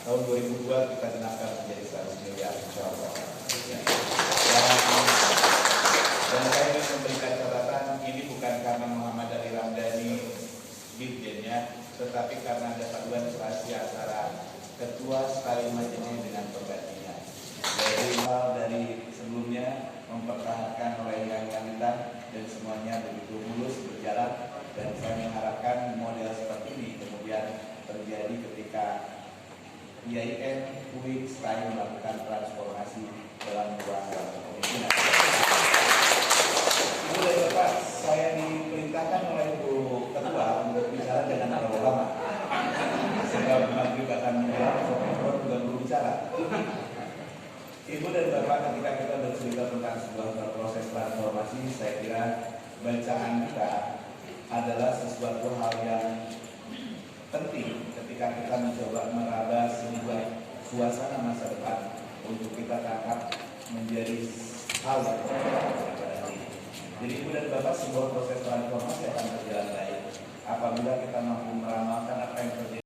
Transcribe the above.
Tahun 2002 kita genapkan menjadi 100 miliar insyaallah. Dan saya ingin memberikan catatan, ini bukan karena Muhammad Ali Ramdhani dirjennya, tetapi karena ada paduan serasi antara Ketua STAIN Majene dengan penggantinya. Jadi dari sebelumnya mempertahankan oleh yang lanjutan dan semuanya begitu mulus berjalan, dan saya mengharapkan model seperti ini kemudian terjadi ketika IAIN, UI, STAIN melakukan transformasi dalam ruang kepemimpinan. Ibu dan Bapak, saya diperintahkan oleh Bu Ketua untuk bicara dengan terlalu lama, sehingga maghrib akan menjelang, Soekarno juga berbicara. Ibu dan Bapak, ketika kita bercerita tentang sebuah proses transformasi, saya kira bacaan kita adalah sesuatu hal yang penting ketika kita mencoba meraba sebuah suasana masa depan untuk kita tangkap menjadi hal yang pada ini. Jadi Ibu dan Bapak, sebuah proses transformasi akan berjalan baik apabila kita mampu meramalkan apa yang terjadi